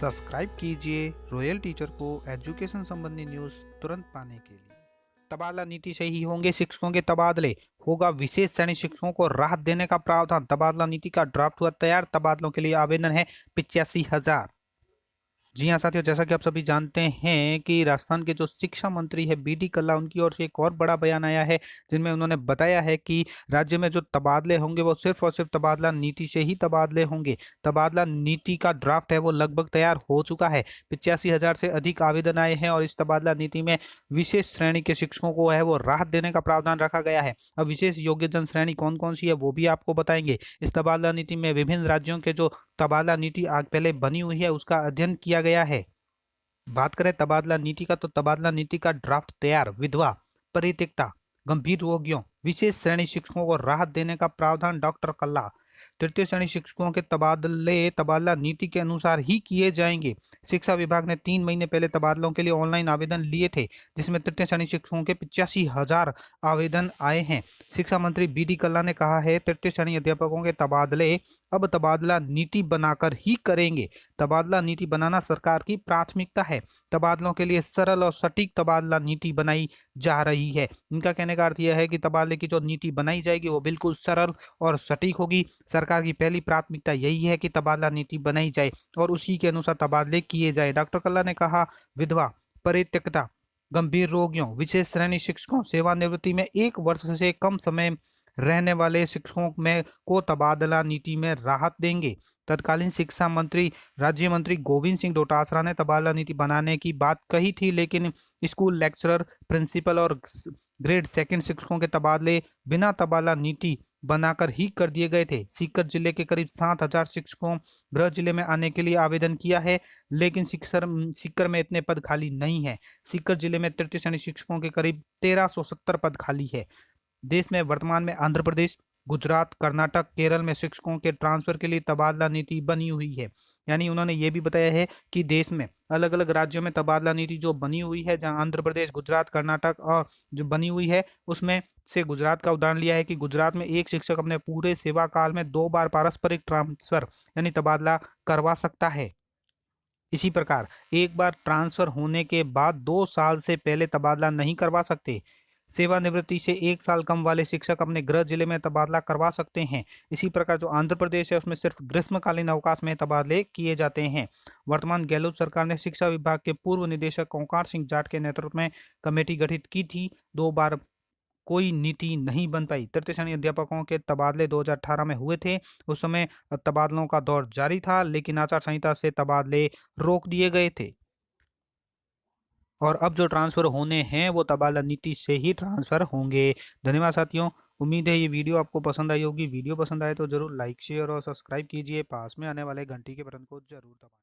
Subscribe कीजिए royal teacher को education संबंधी न्यूज़ तुरंत पाने के लिए। तबादला नीति से ही होंगे शिक्षकों के तबादले, होगा विशेष श्रेणी शिक्षकों को राहत देने का प्रावधान। तबादला नीति का ड्राफ्ट हुआ तैयार, तबादलों के लिए आवेदन है 85,000। जी हाँ साथियों, जैसा कि आप सभी जानते हैं कि राजस्थान के जो शिक्षा मंत्री है बी.डी. कल्ला, उनकी ओर से एक और बड़ा बयान आया है जिनमें उन्होंने बताया है कि राज्य में जो तबादले होंगे वो सिर्फ और सिर्फ तबादला नीति से ही तबादले होंगे। तबादला नीति का ड्राफ्ट है वो लगभग तैयार हो चुका है। 85,000 से अधिक आवेदन आए हैं और इस तबादला नीति में विशेष श्रेणी के शिक्षकों को है वो राहत देने का प्रावधान रखा गया है। अब विशेष योग्य जन श्रेणी कौन कौन सी है वो भी आपको बताएंगे। इस तबादला नीति में विभिन्न राज्यों के जो तबादला नीति आग पहले बनी हुई है उसका अध्ययन किया गया है। बात करें तबादला नीति का, तो तबादला नीति का ड्राफ्ट तैयार। विधवा, परित्यक्ता, गंभीर रोगियों, विशेष श्रेणी शिक्षकों को राहत देने का प्रावधान। डॉक्टर कल्ला, तृतीय श्रेणी शिक्षकों के तबादले तबादला नीति के अनुसार ही किए जाएंगे। शिक्षा विभाग ने 3 महीने पहले तबादलों के लिए ऑनलाइन आवेदन लिए थे, जिसमें तृतीय श्रेणी शिक्षकों के 85,000 आवेदन आए हैं। शिक्षा मंत्री बी.डी. कल्ला ने कहा है तृतीय श्रेणी अध्यापकों के तबादले अब तबादला नीति बनाकर ही करेंगे। तबादला नीति बनाना सरकार की प्राथमिकता है। तबादलों के लिए सरल और सटीक तबादला नीति बनाई जा रही है। इनका कहने का अर्थ यह है कि तबादले की जो नीति बनाई जाएगी वो बिल्कुल सरल और सटीक होगी। सरकार की पहली प्राथमिकता यही है कि तबादला नीति बनाई जाए और उसी के अनुसार तबादले किए जाए। डॉक्टर कल्ला ने कहा विधवा, परित्यक्ता, गंभीर रोगियों, विशेष श्रेणी शिक्षकों, सेवानिवृत्ति में 1 वर्ष से कम समय रहने वाले शिक्षकों में को तबादला नीति में राहत देंगे। तत्कालीन शिक्षा मंत्री राज्य मंत्री गोविंद सिंह डोटासरा ने तबादला नीति बनाने की बात कही थी, लेकिन स्कूल लेक्चरर, प्रिंसिपल और ग्रेड 2 शिक्षकों के तबादले बिना तबादला नीति बनाकर ही कर दिए गए थे। सीकर जिले के करीब 7,000 शिक्षकों गृह जिले में आने के लिए आवेदन किया है, लेकिन सीकर में इतने पद खाली नहीं है। सीकर जिले में तृतीय श्रेणी शिक्षकों के करीब 1370 पद खाली है। देश में वर्तमान में आंध्र प्रदेश, गुजरात, कर्नाटक, केरल में शिक्षकों के ट्रांसफर के लिए तबादला नीति बनी हुई है। यानी उन्होंने ये भी बताया है कि देश में अलग अलग राज्यों में तबादला नीति जो बनी हुई है, जहां आंध्र प्रदेश, गुजरात, कर्नाटक और जो बनी हुई है उसमें से गुजरात का उदाहरण लिया है कि गुजरात में एक शिक्षक अपने पूरे सेवा काल में 2 बार पारस्परिक ट्रांसफर यानी तबादला करवा सकता है। इसी प्रकार एक बार ट्रांसफर होने के बाद 2 साल से पहले तबादला नहीं करवा सकते। सेवानिवृत्ति से 1 साल कम वाले शिक्षक अपने गृह जिले में तबादला करवा सकते हैं। इसी प्रकार जो आंध्र प्रदेश है उसमें सिर्फ ग्रीष्मकालीन अवकाश में तबादले किए जाते हैं। वर्तमान गहलोत सरकार ने शिक्षा विभाग के पूर्व निदेशक ओंकार सिंह जाट के नेतृत्व में कमेटी गठित की थी। 2 बार कोई नीति नहीं बन पाई। तृतीय श्रेणी अध्यापकों के तबादले 2018 में हुए थे। उस समय तबादलों का दौर जारी था, लेकिन आचार संहिता से तबादले रोक दिए गए थे और अब जो ट्रांसफर होने हैं वो तबादला नीति से ही ट्रांसफर होंगे। धन्यवाद साथियों, उम्मीद है ये वीडियो आपको पसंद आई होगी। वीडियो पसंद आए तो जरूर लाइक, शेयर और सब्सक्राइब कीजिए। पास में आने वाले घंटी के बटन को जरूर दबाएं।